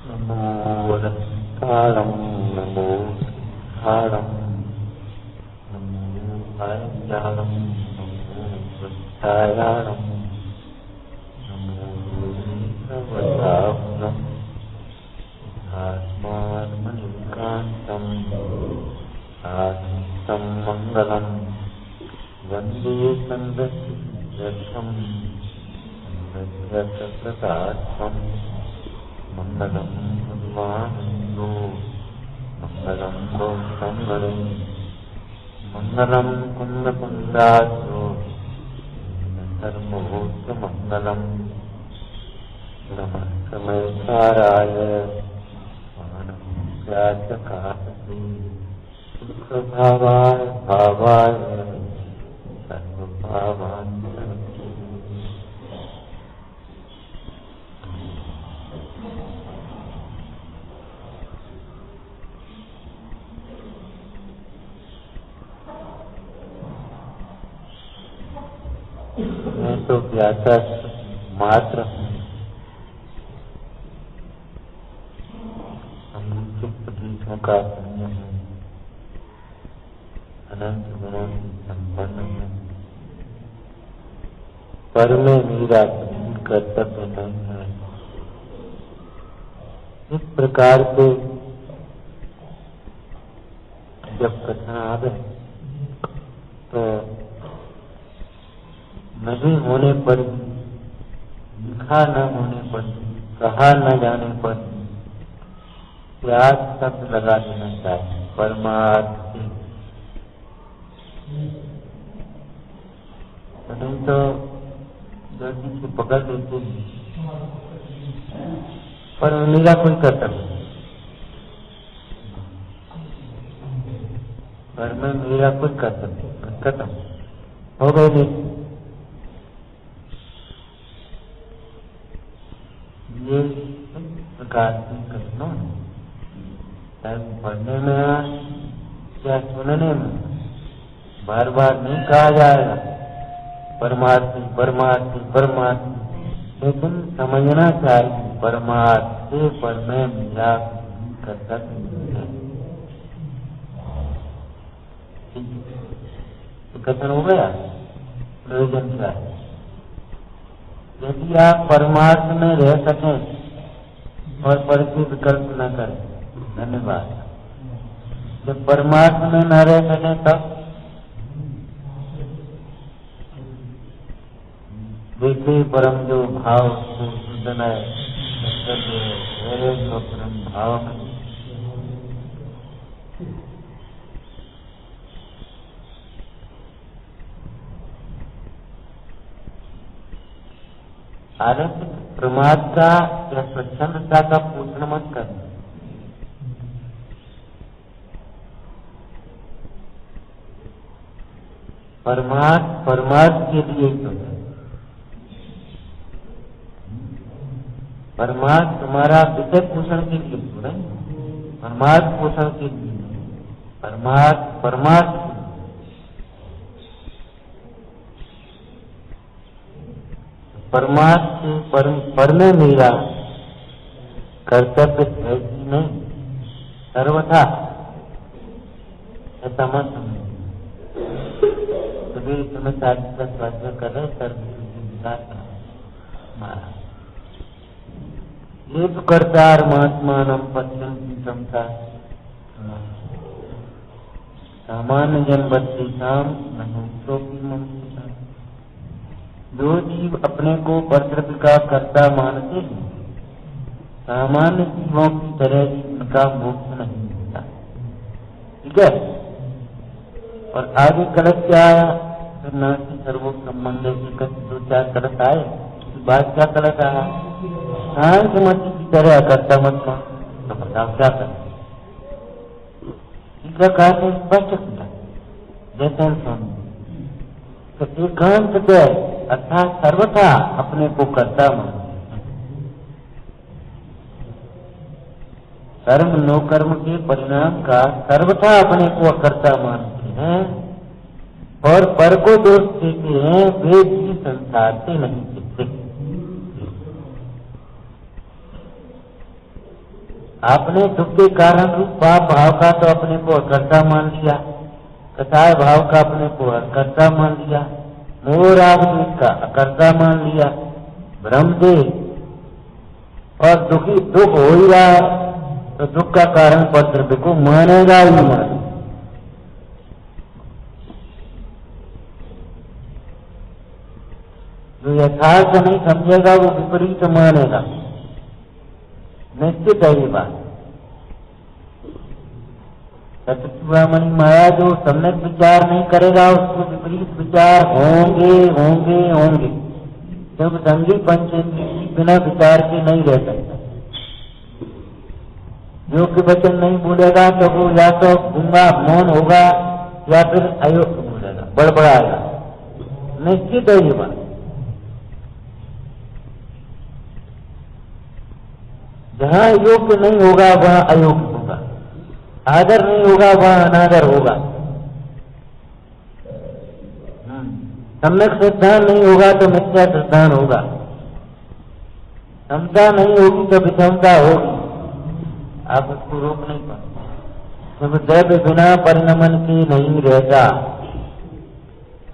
नमो रस्तारं नमो धारं नमो हरियारं नमो वृत्तायारं नमो वीरवताभ्रं आत्मार्मणिकान्तं आदितं मङ्गलं वन्दे सन्दसिद्धं सन्दसप्रदात्मं मङ्गलं भगवानो मङ्गलं गौतमगणे मङ्गलं कुन्दकुन्दासो सर्वभूतमङ्गलं नमः समयसाराय मानव्याचकासि सुखभावाय भावाय सर्वभावान्तरम् मैं तो ज्ञाता मात्र हूँ। हम सुप्त गीतों का पुण्य है, अनंत गुणों से संपन्न है, पर में मेरा कर्तव्य नहीं है। इस प्रकार से जब कथन आवे तो नहीं होने पर, लिखा न होने पर, कहा न जाने पर प्यास शब्द लगा देना चाहिए। परमार्थ नहीं तो जल्दी से पकड़ लेते हैं, पर मेरा कोई कर्तव्य, पर में मेरा कोई कर्तव्य खत्म हो गए। ये प्रकार की घटना है, पढ़ने में या सुनने में बार बार नहीं कहा जाएगा परमार्थी परमार्थी परमार्थी, लेकिन समझना चाहिए परमार्थ से पर में मेरा कर्तव्य है। कथन हो गया, प्रयोजन क्या है? यदि आप परमार्थ में रह सकें और पर के विकल्प न करें, धन्यवाद। जब परमार्थ में न रह सकें तब देखे परम जो भाव को सुधना है, जो परम भाव में आलस्य प्रमाद का या स्वच्छंदता का पोषण मत करना। परमार्थ के लिए तो परमार्थ तुम्हारा विषय पोषण के लिए तो नहीं, परमार्थ पोषण के लिए, परमार्थ परमार्थ पर में मेरा कर्तव्य है कि नहीं, सर्वथा ऐसा मत समझ। कभी तुम्हें शादी का स्वास्थ्य कर रहे ये तो कर्तार महात्मान पश्चिम की क्षमता सामान्य जन बच्चे शाम नहीं तो ममता। जो जीव अपने को परतृप्ति का कर्ता मानते हैं, सामान्य जीवों की तरह उनका मोक्ष नहीं मिलता। ठीक है। और आगे कलश क्या आया? फिर नास्ति सर्वो संबंध एक दो चार कलश आए, बाद क्या कलश आया? शांत मति की तरह कर्ता मत मान, तो बताओ क्या करें? इसका कारण स्पष्ट किया जैसे तो एकांत पे अर्थात सर्वथा अपने को कर्ता मानते हैं। कर्म नो कर्म के परिणाम का सर्वथा अपने को अकर्ता मानते हैं और पर को दोष देते हैं, वे भी संसार से नहीं सीखते। आपने दुख के कारण रूप पाप भाव का तो अपने को अकर्ता मान लिया, कसाय भाव का अपने को अकर्ता मान लिया, मोह राग द्वेष का अकर्ता मान लिया, भ्रम दे और दुखी दुख हो ही रहा है तो दुख का कारण पर को मानेगा ही मानेगा। जो यथार्थ नहीं समझेगा वो विपरीत मानेगा, निश्चित है ये बात। सतचूड़ामणि माया जो सम्यक विचार नहीं करेगा उसको विपरीत विचार होंगे होंगे होंगे, क्योंकि संगी पंचेंद्रिय बिना विचार के नहीं रह सकता। योग्य वचन नहीं बोलेगा तो वो या तो गूंगा मौन होगा या फिर अयोग्य बोलेगा, बड़बड़ाएगा, निश्चित है ये बात। जहाँ योग्य नहीं होगा वहाँ अयोग्य होगा, आदर नहीं होगा वहाँ अनादर होगा, सम्यक सिद्धांत नहीं होगा तो मिथ्या सिद्धांत होगा, समता नहीं होगी तो विषमता होगी। आप उसको रोक नहीं पाते, क्योंकि द्रव्य बिना परिणमन के नहीं रहता।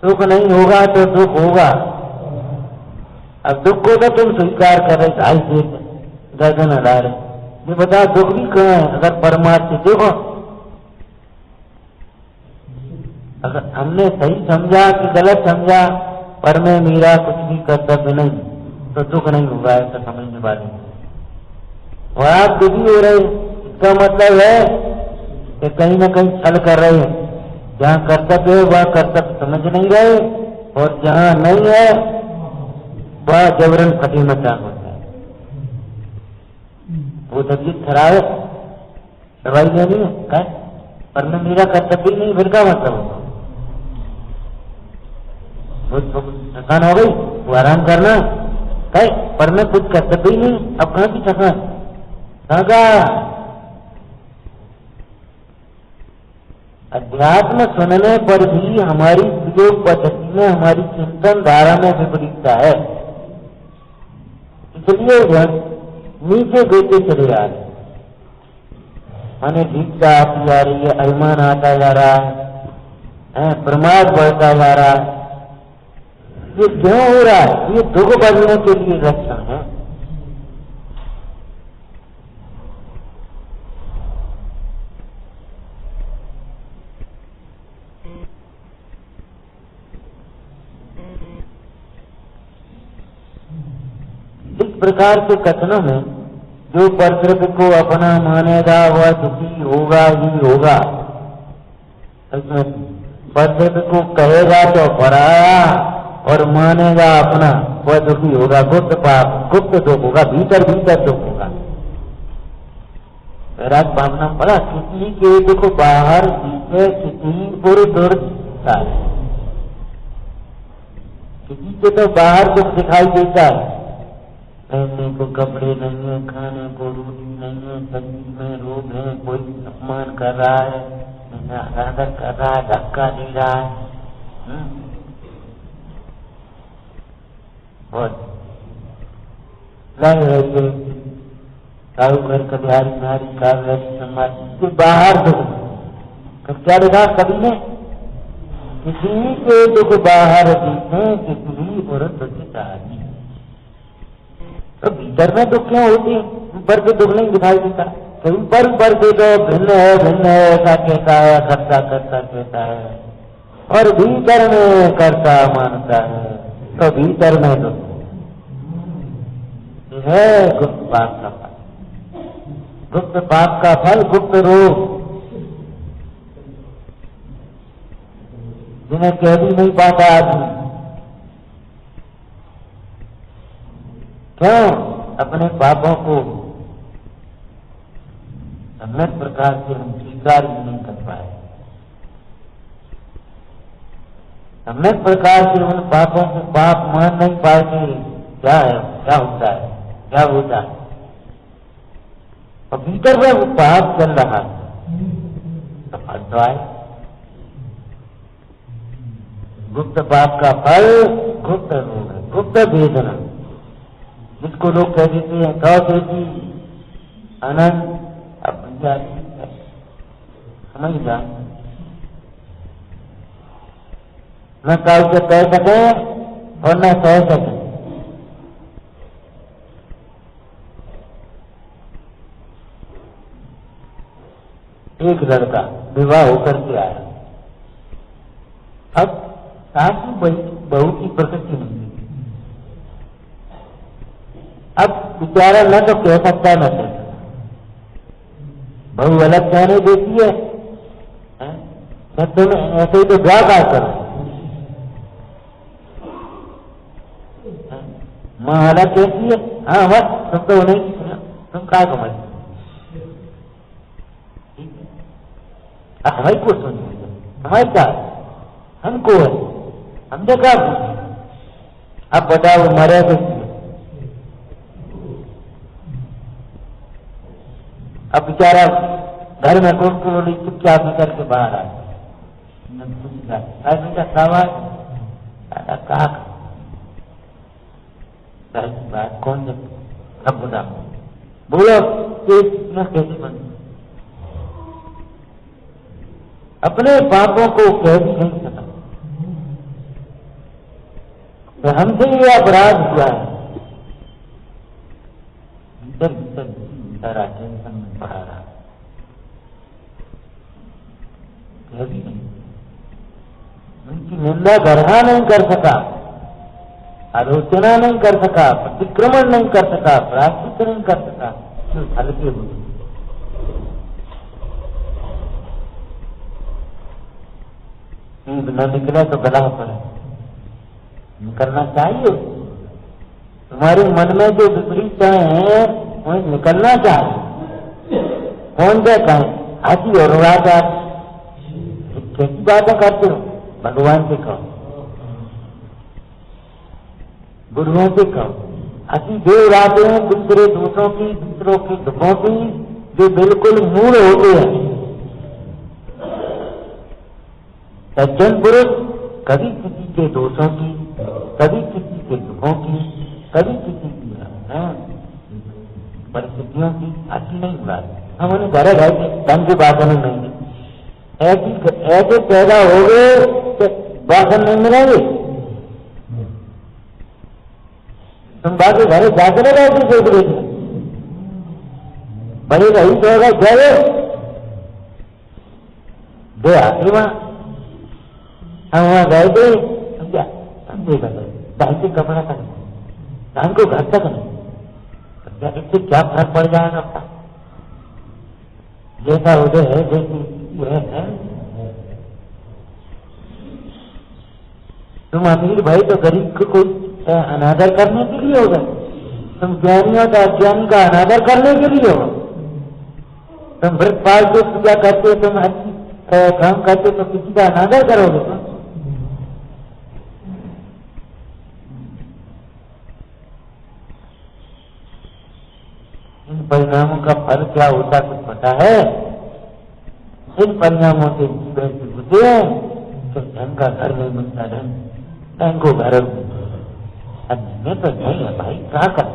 सुख नहीं होगा तो दुख होगा। अब दुख को तो तुम स्वीकार कर रहे, आई देख गर्दन हटा रहे, ये बता दुख भी कहाँ है? अगर परमात्मा देखो, अगर हमने सही समझा कि गलत समझा, पर में मेरा कुछ भी कर्तव्य नहीं तो दुख नहीं होगा, ऐसा समझने वाले। और आप दुखी हो रहे, इसका मतलब है कि कहीं ना कहीं छल कर रहे हैं। जहाँ कर्तव्य है वह कर्तव्य समझ नहीं रहे, और जहाँ नहीं है वह जबरन फटी मचान होता है। वो तबीयत खराब है, दवाई लेनी है, पर में मेरा कर्तव्य नहीं, फिर क्या मतलब होगा? थकान हो गई, वो आराम करना है, पर में कुछ कर्तव्य ही नहीं, अब कहाँ की थकान? अध्यात्म सुनने पर भी हमारी प्रयोग पद्धति में, हमारी चिंतन धारा में विपरीतता है, इसलिए नीचे गिरते चले आ रहे। माने दीक्षा आती जा रही है, अभिमान आता जा रहा है, प्रमाद बढ़ता जा रहा है। ये क्यों हो रहा है? ये दुख बढ़ने के लिए लक्षण है। इस प्रकार के कथनों में जो परद्रव्य को अपना मानेगा वह दुखी होगा ही होगा। परद्रव्य को कहेगा तो पराया और मानेगा अपना, वह दुखी होगा। गुप्त पाप, गुप्त दुख होगा, भीतर भीतर दुख होगा। राज भावना पड़ा, किसी के दुख बाहर पीछे किसी बुरे दुर्ता है, किसी के तो बाहर दुख दिखाई देता है। पहनने को कपड़े नहीं है, खाने को रोटी नहीं है, शरीर में रोग है, कोई अपमान कर रहा है, आदर कर रहा है, धक्का दे रहा है, और लग रही है साहूकर कल्याणी नारी काव्यारी समाज के बाहर दुख। क्या देखा कभी ने? किसी के दुख बाहर दिखे, किसी औरत चाहती। तो भीतर में दुख क्यों होती? ऊपर के दुख नहीं दिखाई देता, तो ऊपर के तो भिन्न है ऐसा कहता है, करता करता कहता है, और भीतर में करता मानता है, तो भीतर में दुख है। गुप्त पाप का फल, गुप्त पाप का फल गुप्त रोग, जिन्हें कह भी नहीं पाता आदमी। क्यों? अपने पापों को सम्यक प्रकार से हम स्वीकार भी नहीं कर पाए, सम्यक प्रकार से उन पापों को पाप मान नहीं पाए कि क्या है, क्या होता है, क्या होता है। और भीतर में वो पाप चल रहा है तो फल तो आए। गुप्त पाप का फल गुप्त रोग है, गुप्त वेदना, जिसको लोग कह देते हैं कौशल जी अनंत क्या ठीक है, समझ जा, न काल से कह सके और न सह सके। एक लड़का विवाह होकर के आया, अब सासू बहू की प्रकृति नहीं, अब बेचारा न तो कह सकता न कह सकता, बहू अलग कहने देती है, तुम ऐसे ही तो ब्याह का करो, माँ अलग कहती है, हाँ बस तुम तो नहीं, तुम क्या समझ, हमारी को सुनिए, हमारी क्या, हमको है, हमने क्या पूछे, अब बताओ मरे कैसी है। अब बेचारा घर में कुल चुपचाप निकल के बाहर आया, बेटा सवाल कहा बात कौन है, सब बता बोलो कैसे बन, अपने पापों को कह भी नहीं सकता, तो हमसे ये अपराध हुआ है, भीतर भीतर सारा टेंशन में पड़ा रहा, कह भी नहीं, उनकी निंदा गढ़ा नहीं कर सका, आलोचना नहीं कर सका, प्रतिक्रमण नहीं कर सका, प्रायश्चित नहीं कर सका, क्यों हल्के हुए। न निकले तो गला पड़े, निकलना चाहिए, तुम्हारे मन में जो विपरीत है वही निकलना चाहिए, कौन से कहें हाथी और राजा कैसी बातें करते हो, भगवान से कहो, गुरुओं से कहो, अति देर आते हैं दूसरे दोषों की, दूसरों के दुखों की, जो बिल्कुल मूल होते हैं। सज्जन पुरुष कभी किसी के दोषों की, कभी किसी के दुखों की, कभी किसी की परिस्थितियों की अच्छी नहीं उड़ाते, हम उन्हें घर ढंग की बातें नहीं, ऐसे पैदा हो गए तो वासन नहीं मिलेंगे, तुम बाकी घरे जाकर नहीं रहती सोच रही थी, बड़ी रही तो होगा जाए दे आती वहां, हम वहां गए थे, समझा समझेगा ढाई से कपड़ा तक धान को घर तक नहीं, क्या इससे क्या फर्क पड़ जाएगा, जैसा उदय है जैसी है। तुम अमीर भाई तो गरीब को कोई अनादर करने के लिए होगा, तुम ज्ञानी हो तो अज्ञानी का अनादर करने के लिए हो, तुम व्रत पाल के पूजा करते, तुम अच्छी काम करते तो किसी का अनादर करोगे तुम। इन परिणामों का फल क्या होता कुछ पता है, इन परिणामों से जीवन से बुझे तो धन का घर नहीं मिलता, धन को घर में तो नहीं है भाई, क्या कर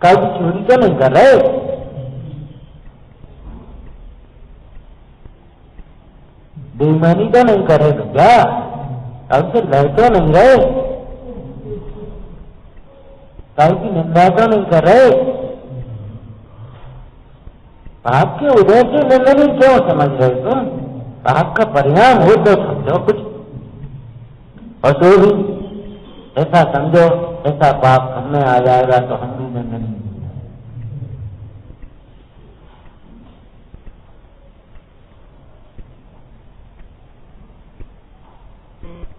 कल चोरी तो नहीं कर रहे, बेईमानी तो नहीं कर रहे भैया, अब से लड़ तो नहीं रहे, कल की निंदा तो नहीं कर रहे, पाप के उदय की निंदनी क्यों समझ रहे तुम, पाप का परिणाम हो तो समझो कुछ, और तो भी ऐसा समझो ऐसा पाप हमें आ जाएगा तो हम भी निंदनी।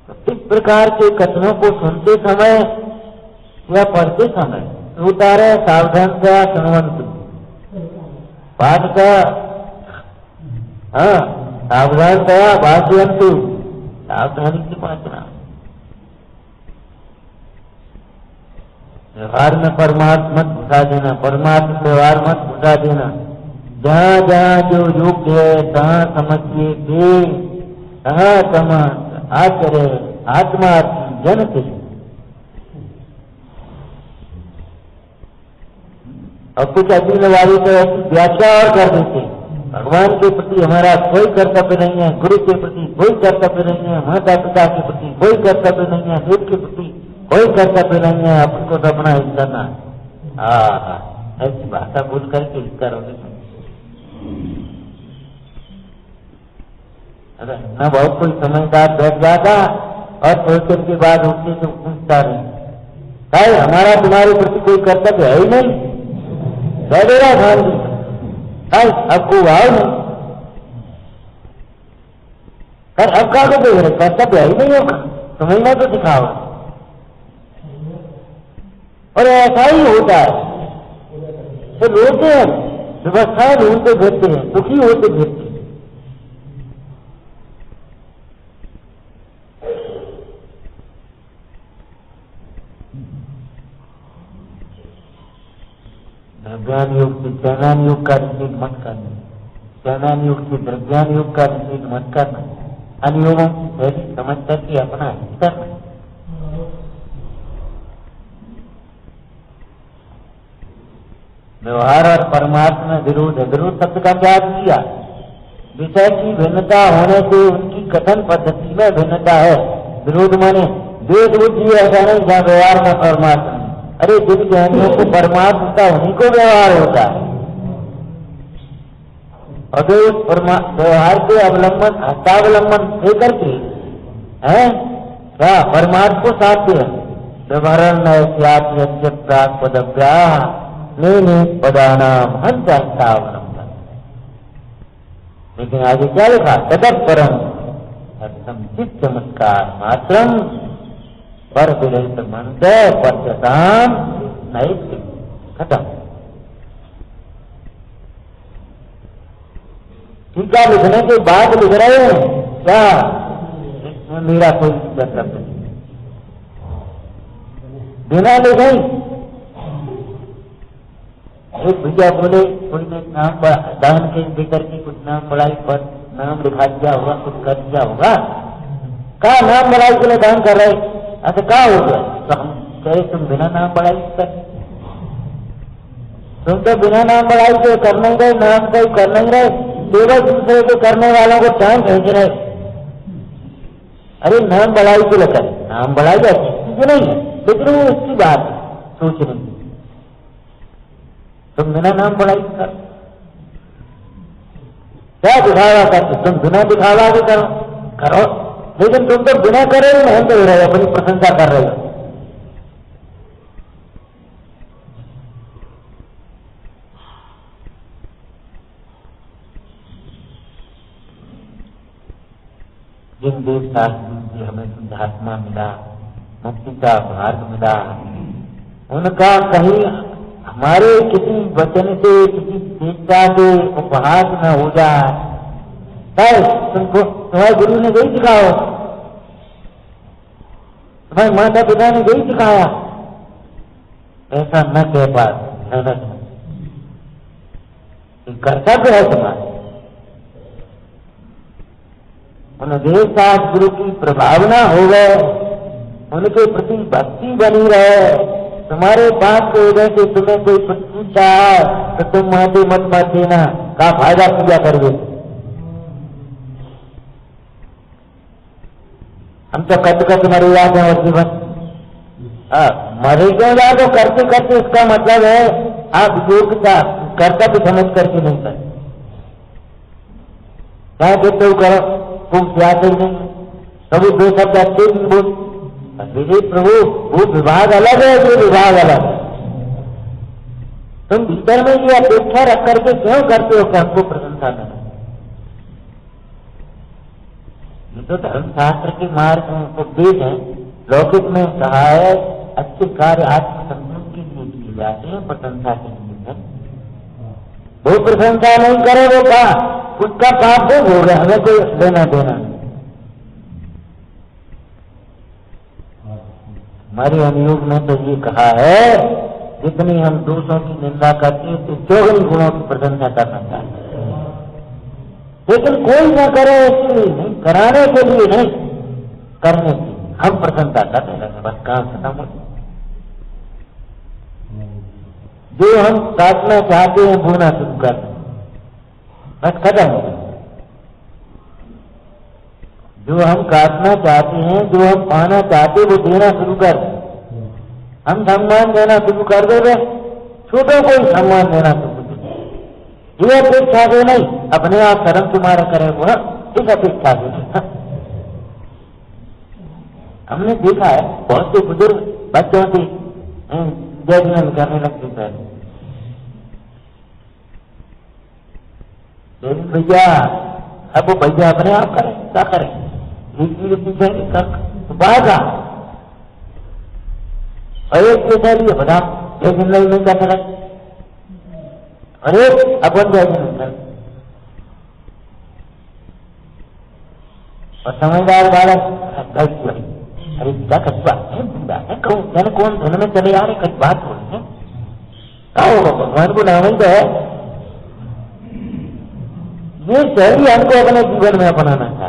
तो इस प्रकार के कथनों को सुनते समय या पढ़ते समय उतारे सावधान से सुनवंतु पाठ का, हाँ सावधान कया भाष्यंतु, सावधानी से पहुंचना, व्यवहार में परमार्थ मत घुसा देना, परमार्थ व्यवहार मत घुसा देना, जहाँ जहाँ जो योग्य है तहाँ समझिए के तहाँ समझ आचरे आत्मार्थी जन से। और कुछ अधीन वाले तो ऐसी व्याख्या और कर देते हैं, भगवान के प्रति हमारा कोई कर्तव्य नहीं है, गुरु के प्रति कोई कर्तव्य नहीं है, माता पिता के प्रति कोई कर्तव्य नहीं है, देव के प्रति कोई कर्तव्य नहीं है, अपन को तो अपना हिस्सा करना। ऐसी भाषा बोल करके हिस्सा रोने न बहुत कोई समझदार बैठ जाता और थोड़ी देर के बाद उठने से पूछता नहीं, भाई हमारा तुम्हारे प्रति कोई कर्तव्य है ही नहीं, कह दे रहा ध्यान दी भाई अब को आओ नहीं पर अब का को देख रहे कर्तव्य है ही नहीं होगा, समझना तो दिखाओ। और ऐसा ही होता है तो लोग व्यवस्थाएं ढूंढते फिरते हैं, दुखी होते फिरते हैं। द्रव्यान योग से ज्ञानान योग का निषेध मत करना, ज्ञानान योग से द्रव्यान योग का निषेध मत करना, अनुयोगों की पहली समझ करके अपना हित करना। व्यवहार और परमार्थ में विरोध है। विरोध शब्द का क्या किया? विषय की भिन्नता होने से उनकी कथन पद्धति में भिन्नता है। विरोध माने द्वेष बुद्धि ऐसा नहीं जहाँ व्यवहार में परमार्थ नहीं। अरे जिन ज्ञानियों को परमार्थ होता है उन्हीं को व्यवहार होता है। और उस व्यवहार के अवलंबन हस्तावलंबन लेकर के है क्या परमार्थ को साध्य है। व्यवहारण पदव्या पदानाम हंतावलंबन। लेकिन आगे क्या लिखा? तदपरम चित्त चमत्कार मात्रम पर विरहित मन से पश्यताम नैतिक। खत्म। टीका लिखने के बाद लिख रहे हैं क्या? इसमें मेरा कोई कर्तव्य नहीं। बिना लिखे एक भैया बोले कोई ने नाम दान के देकर के कुछ नाम बढ़ाई पर नाम लिखा दिया होगा, कुछ कर दिया होगा। कहा नाम बढ़ाई के लिए दान कर रहे? अच्छा कहा हो गया? तो हम कहे तुम बिना नाम बढ़ाई कर, तुम तो बिना नाम बढ़ाई के कर नहीं रहे, नाम कोई कर नहीं रहे, केवल दूसरे के करने वालों को टाइम भेज रहे। अरे नाम बढ़ाई के लिए करे, नाम बढ़ाई अच्छी चीज नहीं है, लेकिन वो उसकी बात सोचने की। तुम बिना नाम बढ़ाई कर क्या दिखावा करते? तुम बिना दिखावा भी करो, लेकिन तुम तो बिना करे ही नहीं दे रहे, अपनी प्रशंसा कर रहे हो। जिन देव शास्त्रों से हमें शुद्धात्मा मिला, मुक्ति का मार्ग मिला, उनका कहीं हमारे किसी वचन से, किसी चेष्टा से उपहास न हो जाए। तुमको तुम्हारे गुरु ने यही सिखाओ, तुम्हारे माता पिता ने यही सिखाया, ऐसा न कह पाए। कर्तव्य है तुम्हारा। उनके साथ गुरु की प्रभावना हो गए, उनके प्रति भक्ति बनी रहे। तुम्हारे पास के वजह से तुम्हें कोई पूछता है तो तुम माते मत देना, का फायदा किया करोगे। हम तो कद मरे जाते हैं और जीवन मरे क्यों जा तो करते करते इसका मतलब है आप योग्यता कर्तव्य समझ करके नहीं करते। क्या देते हो करो, तुम जाते नहीं, कभी दो शब्द अच्छे भी बोल। विजय प्रभु वो विभाग अलग है, वो विभाग अलग है। तुम भीतर में ये अपेक्षा रख करके क्यों करते हो कि हमको प्रशंसा मिले? ये तो धर्मशास्त्र के मार्ग उपदेश है। लौकिक में कहा है अच्छे कार्य आत्मसंतोष के लिए किए जाते हैं, प्रशंसा के लिए है। वो प्रशंसा नहीं करे वो कहा उसका पाप भोग हो गया, हमें कोई लेना देना नहीं। हमारे अनुयोग में तो ये कहा है जितनी हम दोषों की निंदा करते हैं तो चौगुनी गुणों की प्रशंसा करना चाहिए। लेकिन कोई न करे इसलिए नहीं, कराने के लिए नहीं, करने के लिए हम प्रशंसा करने लगे, बस काम खत्म हो। जो हम काटना चाहते हैं बोना शुरू कर दें। बस खत्म हो गया। जो हम काटना चाहते हैं, जो हम पाना चाहते, वो देना शुरू कर दें। हम सम्मान देना शुरू कर देंगे, छोटों को ही सम्मान देना शुरू कर दें। ये अपेक्षा से नहीं, अपने आप शर्म तुम्हारा करे वो, इस अपेक्षा से नहीं। हमने देखा है बहुत से बुजुर्ग बच्चों से जजमेंट करने लगते हैं, भैया अब वो भैया अपने आप करें, क्या करें, बाधा और एक के लिए बता एक जिंदगी नहीं कर सकते, अरे अपन जैसे नहीं कर। और समझदार बालक अरे क्या कच बात है, मैंने कौन धन में चले आ रहे, कच बात हो रही है, क्या भगवान को नाम ही तो है। ये शैली हमको अपने जीवन में अपनाना था।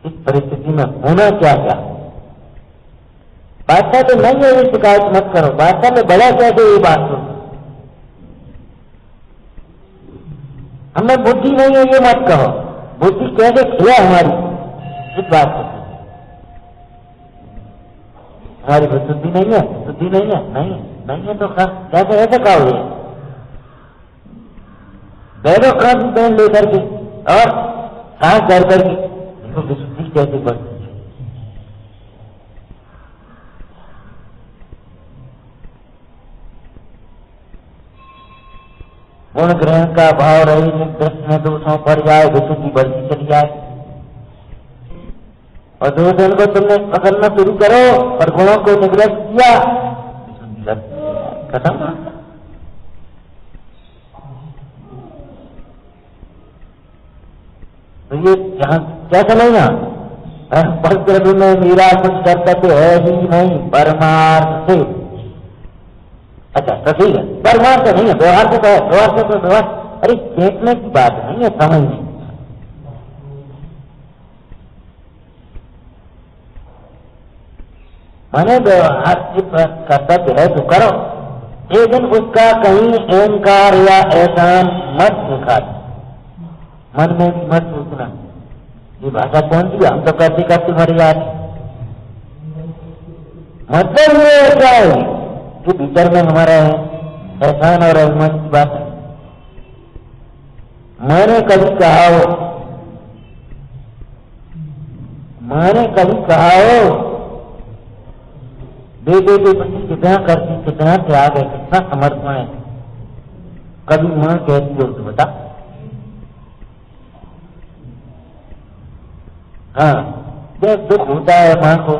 इस परिस्थिति में होना क्या क्या, बादशाह तो नहीं है, ये शिकायत मत करो, बादशाह में बड़ा कैसे ये बात सुन, हमें बुद्धि नहीं है ये मत कहो, बुद्धि कैसे खिला हमारी, इस बात को हमारी बुद्धि नहीं है, बुद्धि नहीं है, नहीं है तो कैसे ऐसे कहोगे, बैठो काम पेन लेकर के और सांस कर करके देखो विशुद्धि कैसे बढ़ती है। गुण ग्रहण का भाव रही, दृष्टि में दोषों पर जाए, विशुद्धि बढ़ती चली जाए, और दोषों को तुमने पकड़ना शुरू करो और गुणों को निग्रह किया, खत्म। तो ये यहाँ क्या समझना, प्रकृति में मेरा कुछ कर्तव्य है ही नहीं, परमार्थ से। अच्छा तो ठीक है, परमार्थ नहीं है, व्यवहार से तो है, व्यवहार से तो व्यवहार, अरे देखने की बात नहीं है, समझने। माने व्यवहार से कर्तव्य है तो करो, लेकिन उसका कहीं अहंकार या एहसान मत दिखा, मन में भी मत सोचना ये भाषा कौन सी, हम तो करते करते मर जाते। मतलब ये क्या है कि भीतर में हमारा है एहसान और अभिमान की बात है। मैंने कभी कहा हो बेटे के प्रति कितना करती, कितना त्याग है, कितना समर्पण है, कभी मां कहती हो तो बता। हाँ जब दुख होता है मां को,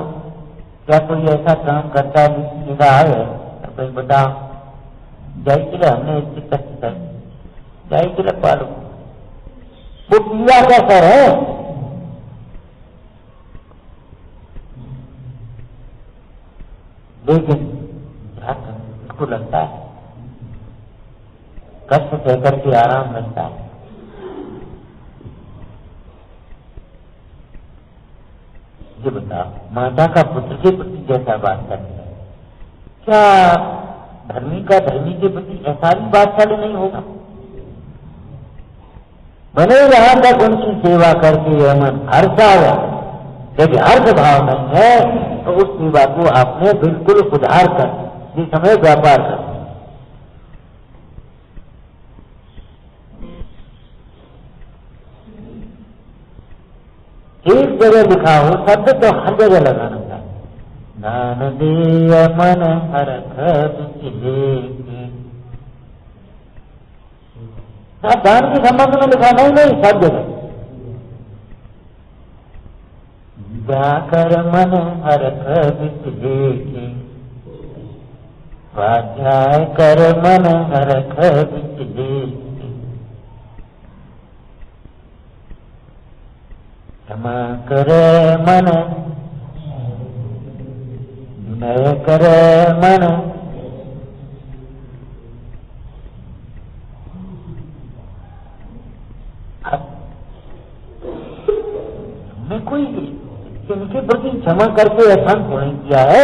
क्या कोई ऐसा काम करता है निगाह है, तो कोई बता जाई के लिए हमने इसकी कष्ट कर जाई के लिए पालो, वो पीड़ा का सर है। लेकिन इसको लगता है कष्ट सहकर के आराम मिलता है। ये बता, माता का पुत्र के प्रति जैसा बात करती है, क्या धर्मी का धर्मी के प्रति ऐसा भी बातशाली नहीं होगा? भले यहां तक उनकी सेवा करके यह मन हर्षा है, यदि हर्ष भाव नहीं है तो उस सेवा को आपने बिल्कुल उधार कर, जिस समय व्यापार कर। एक जगह लिखा हो शब्द तो हर जगह लगाना चाहिए, दान दे मन हरख दान के संबंध में लिखा नहीं, सब जगह जाकर मन हरख बिचले, स्वाध्याय कर मन हरख बिचले, क्षमा करे मन विनय करे मन, हमें कोई इनके प्रति क्षमा करके ऐसा नहीं किया है।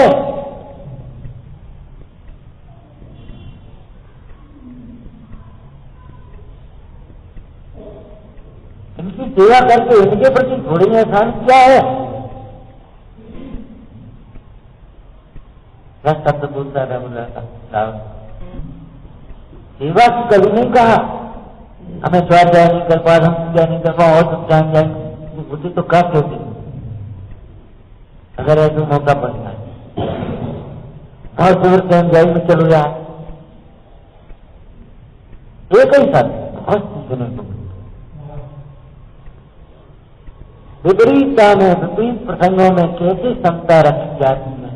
इनकी सेवा करके इनके प्रति थोड़ी एहसान किया है। शब्द बोलता था, बोला था सेवा की कभी नहीं कहा हमें स्वाध्याय नहीं कर पा, हम पूजा नहीं कर पा और सब जान जाएंगे, मुझे तो कब कहते अगर ऐसा मौका पड़ता है और दूर कहीं जाए में चलो यार, एक ही साथ बहुत सीखने को विपरीतता में, विपरीत प्रसंगों में कैसे समता रखी जाती है।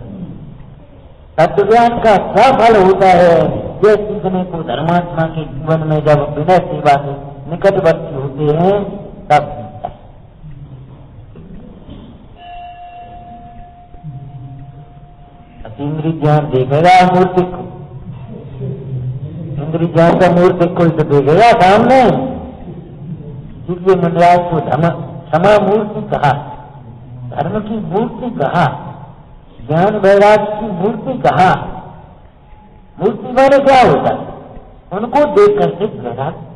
तत्वज्ञान का क्या फल होता है, ये सीखने को धर्मात्मा के जीवन में जब विनय सेवा के निकटवर्ती होते हैं तब मिलता है। इंद्रिय ज्ञान देखेगा मूर्ति को, इंद्रिय ज्ञान का मूर्ति को तो देखेगा सामने, इसलिए मंडराज को क्षमा मूर्ति कहा, धर्म की मूर्ति कहा, ज्ञान वैराग्य की मूर्ति कहा। मूर्ति माने क्या होता है, उनको देख करके वैराग्य।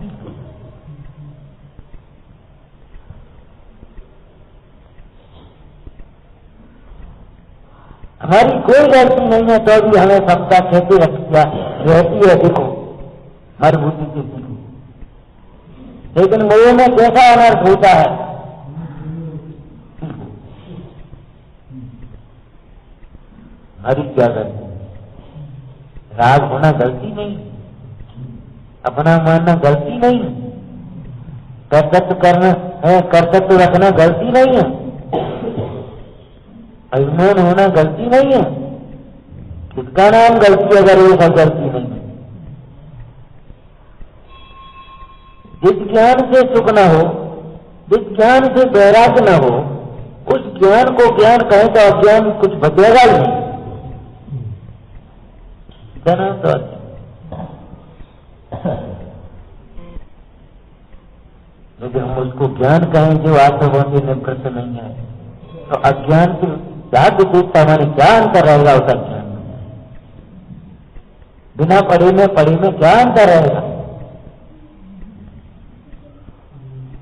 हमारी कोई गलती नहीं है तो भी हमें समता कैसे रहती है, देखो हर बुद्धि के सीखो, लेकिन मोह में कैसा अनर्थ होता है। हमारी क्या गलती, राग होना गलती नहीं, अपना मानना गलती नहीं, कर्तव्य करना है, कर्तव्य रखना गलती नहीं है, अभिमान होना गलती नहीं है। किसका नाम गलती अगर ये सब गलती नहीं है। जिस ज्ञान से सुख न हो, जिस ज्ञान से वैराग्य न हो, उस ज्ञान को ज्ञान कहे तो अज्ञान कुछ बचेगा ही नहीं। तो यदि हम उसको ज्ञान कहें जो आत्मबोध निवृत्त नहीं है, तो अज्ञान की क्या विशेषता, हमारे क्या अंतर रहेगा उस अज्ञान में? बिना पढ़े में क्या अंतर रहेगा?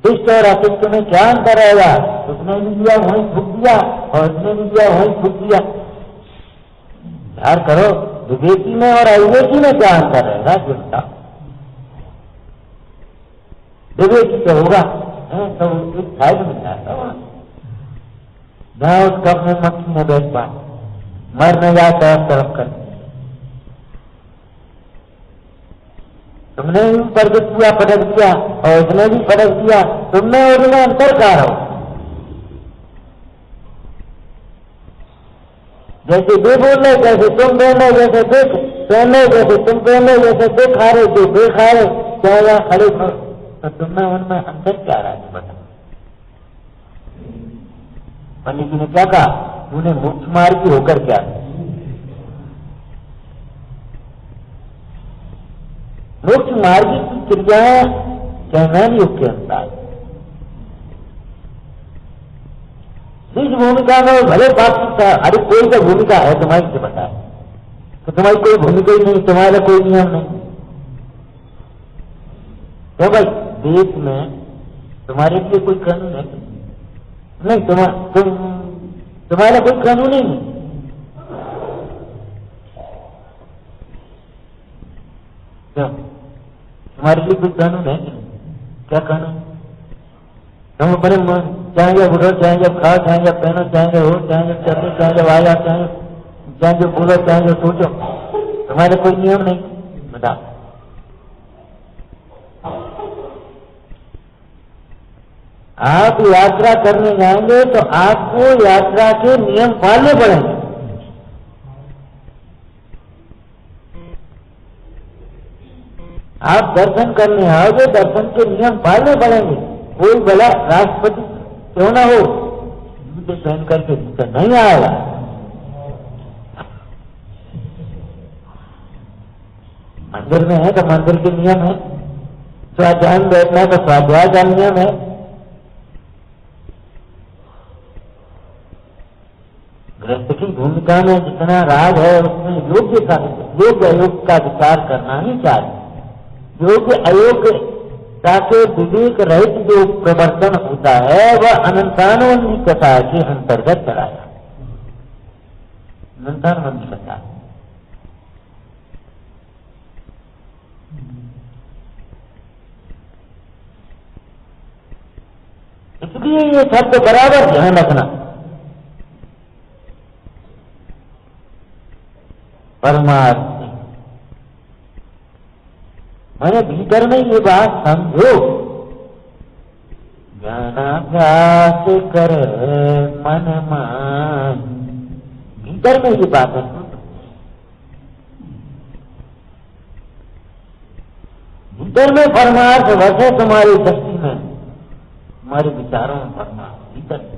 इष्ट और अशिष्ट में क्या अंतर रहेगा? उसने भी दिया वहीं फूक दिया और उसने भी दिया वहीं फूक दिया। विचार करो, विवेकी में और अविवेकी में क्या अंतर रहेगा? जिसका विवेकी तो होगा तो एक साइड में जाता होगा, जहां उस कप में मक्खी न बैठ पाए, मर न जाए तरफ कर। तुमने भी प्रगट किया, पटक दिया और उसने भी पटक दिया, तुमने और उसमें अंतर कहाँ हो? जैसे वे बोल रहे जैसे तुम बोल रहे, जैसे देख पहन रहे जैसे तुम पहन रहे, जैसे देख खा रहे जो देख खा रहे, क्या यहाँ खड़े तो तुमने उनमें अंतर क्या रहा है? बता। पंडित जी ने क्या कहा? उन्हें मोक्ष मार्गी होकर क्या, मोक्ष मार्गी की क्रियाएं ज्ञान योग के अनुसार जिस भूमिका में भले पाप था, अरे कोई का भूमिका है तुम्हारी से बता, तो तुम्हारी कोई भूमिका ही नहीं, तुम्हारा कोई नियम नहीं। तो भाई देश में तुम्हारे लिए कोई कानून है नहीं, तुम्हारा कोई कानून ही नहीं। क्यों? तुम्हारे लिए कोई कानून है क्या? कानून तुम अपने चाहे जब उठो, चाहे जब खाओ, चाहे जब पहनो, चाहे जब हो, चाहे जब चलो, चाहे जब आ जाओ, चाहे जब बोलो, चाहे जब सोचो, तुम्हारे कोई नियम नहीं। बता, आप यात्रा करने जाएंगे तो आपको यात्रा के नियम पालने पड़ेंगे। आप दर्शन करने आओगे, दर्शन के नियम पालने पड़ेंगे। कोई भला राष्ट्रपति क्यों ना हो, जूते पहन करके भीतर नहीं आएगा। मंदिर में है तो मंदिर के नियम है, स्वाध्याय में बैठना है तो स्वाध्याय का नियम है। गृहस्थ की भूमिका में जितना राग है उसमें योग्य अयोग्य का विचार करना ही चाहिए। योग्य अयोग्यता के विवेक रहित जो प्रवर्तन होता है वह अनंतानवन्निकता के अंतर्गत चलाया। अनंतानवन्निकता इसलिए ये शब्द बराबर ध्यान रखना। परमार्थ मैंने भीतर में ये बात समझो, ज्ञानाभ्यास कर मन मान, भीतर में ये बात है। भीतर में परमार्थ वैसे तुम्हारी दृष्टि में, तुम्हारे विचारों में परमार्थ भीतर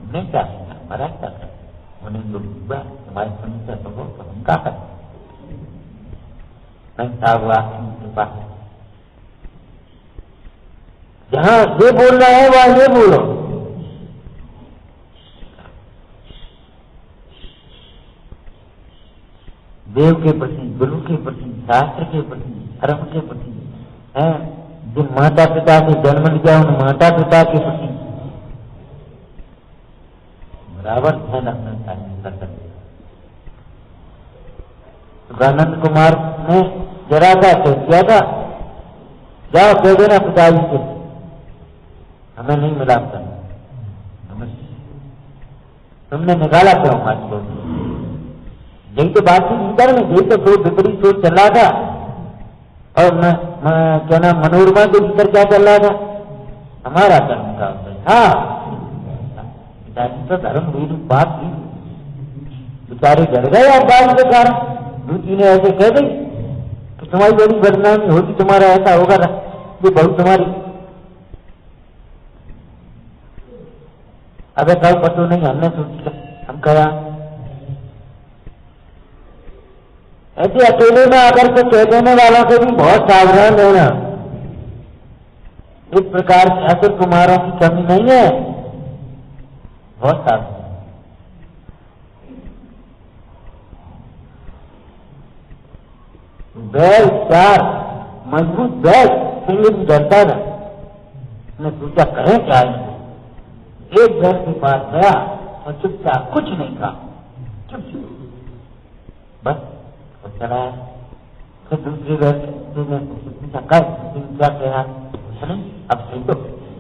नहीं चाहिए। हमारा क्या है उन्हें जो डूबा हमारे समस्या तो वो उनका है नहीं हुआ उनके पास। जहां ये बोलना है वहां ये बोलो। देव के प्रति, गुरु के प्रति, शास्त्र के प्रति, धर्म के प्रति है, जिन माता पिता से जन्म लिया उन माता पिता के प्रति बराबर ध्यान रखना चाहिए। सुखानंद कुमार ने जरा सा कह दिया था, जाओ कह देना पिताजी से हमें नहीं मिला, तुमने निकाला क्यों हमारी को? यही तो बात थी भीतर में, यही तो सोच विपरीत सोच चल रहा था। और क्या नाम मनोरमा के भीतर क्या चल रहा था? हमारा कर्म का हाँ पिताजी तो धर्म रूप बात थी, बेचारे डर गए आप बात के कारण। दूसरी ने ऐसे कह दी कि तुम्हारी बड़ी बदनामी होगी, तुम्हारा ऐसा होगा ये बहुत तुम्हारी। अगर कल पतो नहीं हमने सोचा, हम कहा ऐसे अकेले में आकर के कह देने वालों से भी बहुत सावधान रहना। इस प्रकार के असुर कुमारों की कमी नहीं है, बहुत सावधान। बैल चार मजबूत बैल सिंह भी डरता ना, उसने सोचा कहें क्या है। एक बैल के पास गया और चुपचाप कुछ नहीं कहा, चुपचाप बस चला। फिर दूसरी बैल ने पूछा क्या कहा? अब सही तो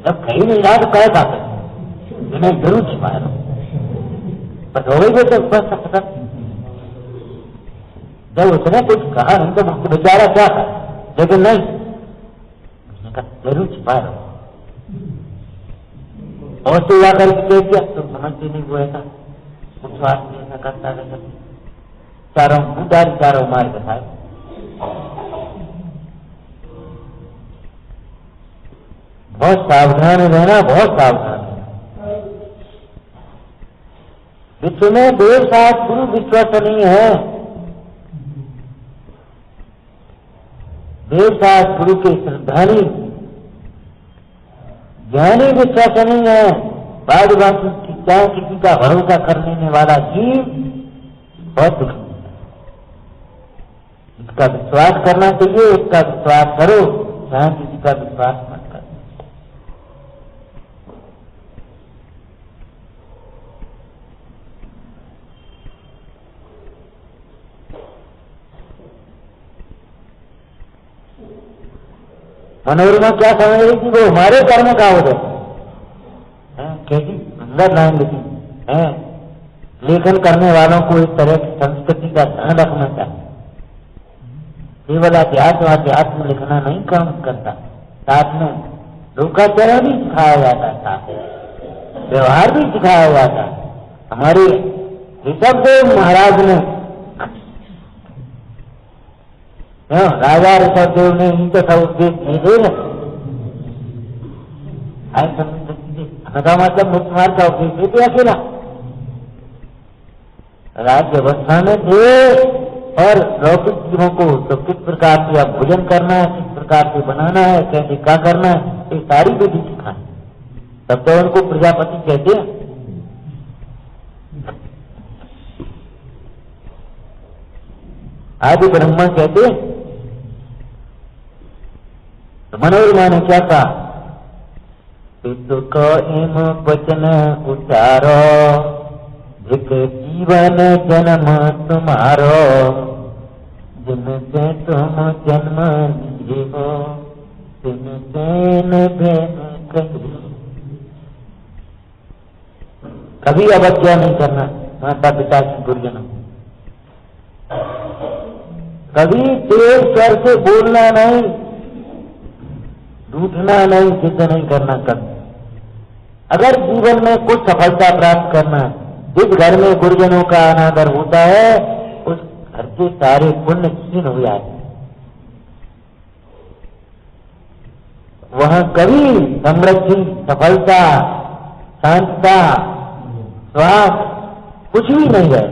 जब कहीं नहीं रहा तो कह पाते जिन्हें जरूर छिपाया बस हो गई। तो बस जब उसने कुछ कहा नहीं तो मुझको बेचारा क्या था, लेकिन नहीं उसने कहा जरूर छिपाया। और तो जाकर कह दिया तो समझते नहीं वो ऐसा विश्वास नहीं ऐसा करता रहता। चारों बुधारी चारों मार के खाए। बहुत सावधान रहना, बहुत सावधान रहना। विश्व में देव साथ गुरु विश्वसनीय है। देव साथ गुरु के श्रद्धालु ज्ञानी विश्वसनीय है। बाद बाकी क्या किसी का भरोसा करने वाला जीव बहुत दुखी। इसका विश्वास करना चाहिए, इसका विश्वास करो, जहां किसी का विश्वास मत करो। मनोरमा क्या समझ रही थी? वो हमारे कर्म का हो गए कैसी सुंदर लाइन लिखी है। लेखन करने वालों को इस तरह की संस्कृति का ध्यान रखना चाहिए। केवल अध्यात्म लिखना नहीं काम करता, साथ में लोकाचरण भी सिखाया जाता था, व्यवहार भी सिखाया जाता। हमारे ऋषभदेव महाराज ने, राजा ऋषभदेव ने इनको सब उपदेश दिए थे ना, मतलब मुख्यमार का उपदेश देते अकेला। राज्य अवस्था में थे और लौकिक जीवों को तो किस प्रकार से आप भोजन करना है, किस प्रकार से बनाना है, कैसे क्या करना है, ये सारी विधि सिखाएं। तब तो उनको प्रजापति कहते हैं। आदि ब्रह्मा कहते हैं। तो मनोरमा ने क्या कहा, पितु को इम वचन उचारो, एक जीवन जन्म तुम्हारो, जिनसे तुम जन्म लिए हो, तिनसे न भेद कही। कभी अवज्ञा नहीं करना माता पिता की, गुरुजनों। कभी तेज स्वर से बोलना नहीं, रूठना नहीं, जिद नहीं करना कभी। अगर जीवन में कुछ सफलता प्राप्त करना है, जिस घर में गुरुजनों का अनादर होता है उस घर के सारे पुण्य क्षीण हो जाते हैं। वहां कभी समृद्धि, सफलता, शांतता, स्वास्थ्य कुछ भी नहीं है।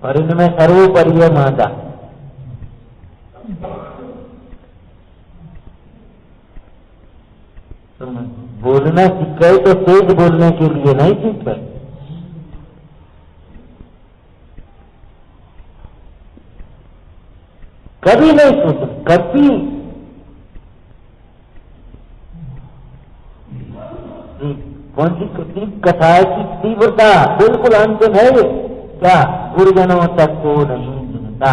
और इनमें सर्वोपरि है माता। तुम बोलना सीख गए तो तेज बोलने के लिए नहीं सीख गए। कभी नहीं सोचो, कभी कौन सी कथा की तीव्रता बिल्कुल अंतिम है। क्या गुरुजनों तक को नहीं सुनता।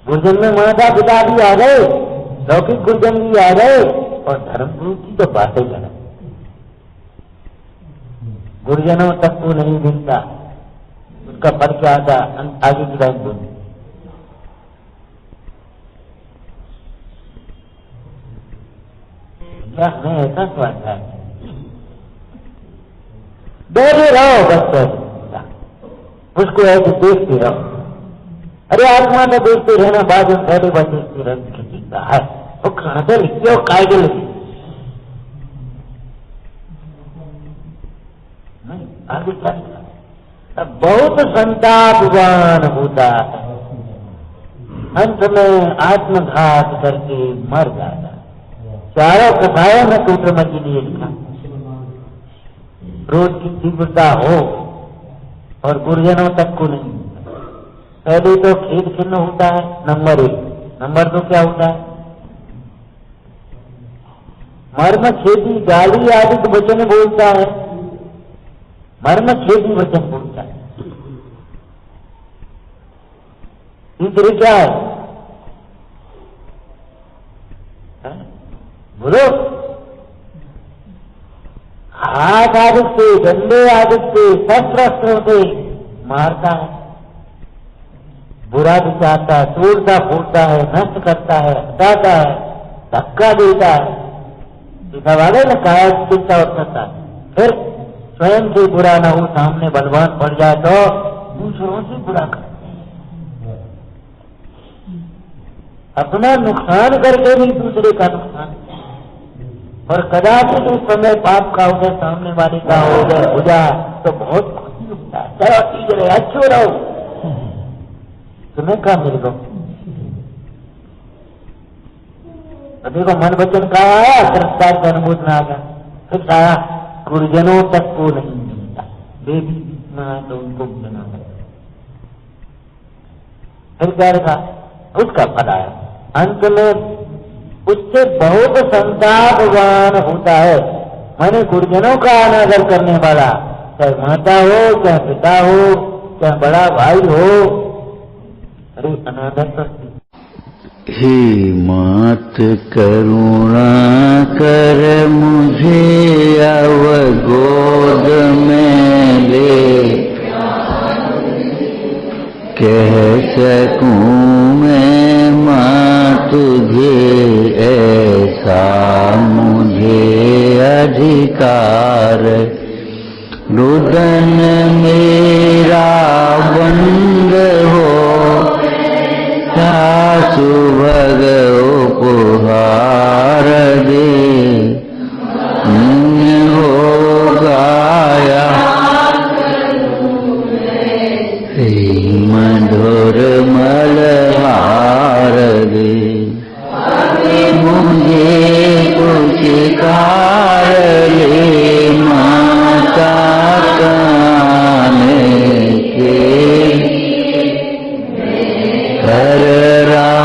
गुरुजन में माता पिता भी आ गए, लौकिक गुरुजन भी आ गए, और धर्म गुरु की तो बातें करें। गुरुजनों तक को नहीं मिलता, उसका फल क्या आता, आगे की बात बोली। क्या हमें ऐसा स्वाद है, बैठे रहो बस, उसको ऐसे देखते रहो। अरे आत्मा में देखते रहना, बाद में बैठे बस देखते रहना। किसी का है वो खाते लिखिए, वो कायदे लिखिए, नहीं आगे क्या। बहुत संतापवान होता है, अंत में आत्मघात करके मर जाता है। चारों कथाओं में सूत्र में लिए लिखा, रोज की तीव्रता हो और गुरुजनों तक को नहीं। पहले तो खेद खिन्न होता है, नंबर 1। नंबर 2 क्या होता है, मर्म छेदी गाली आदि वचन बोलता है, मर्म छेदी वचन बोलता है। तीसरी क्या है, बोलो, हाथ आदि से, डंडे आदि से, शस्त्र अस्त्रों से मारता है, बुरा दिखाता है, तोड़ता फूटता है, नष्ट करता है, हटाता है, धक्का देता है। लिखा वाले ने कहा चिंता और करता है। फिर स्वयं से बुरा ना हो, सामने बलवान पड़ जाए तो दूसरों से बुरा करते हैं। अपना नुकसान करके भी दूसरे का नुकसान। और कदाचित उस समय पाप का हो गया, सामने वाले का हो गया, हो जाए तो बहुत खुशी होता है। चलो ठीक रहे, अच्छो रहो, तुम्हें क्या मिल गो। देखो मन वचन का आया, तिरस्कार का अनुमोदन आ गया। फिर कहा गुरुजनों तक को नहीं मिलता, बेबी में तो उनको मिलना है। फिर क्या रखा, उसका फल आया। अंत में उससे बहुत संतापवान होता है। माने गुरुजनों का अनादर करने वाला, चाहे माता हो, चाहे पिता हो, चाहे बड़ा भाई हो, अरे अनादर करते। हे मात करुणा कर मुझे अब गोद में ले, कह सकूं मैं मां तुझे ऐसा मुझे अधिकार। रुदन मेरा बंद हो, सुभग उपहार दे, हो हर राम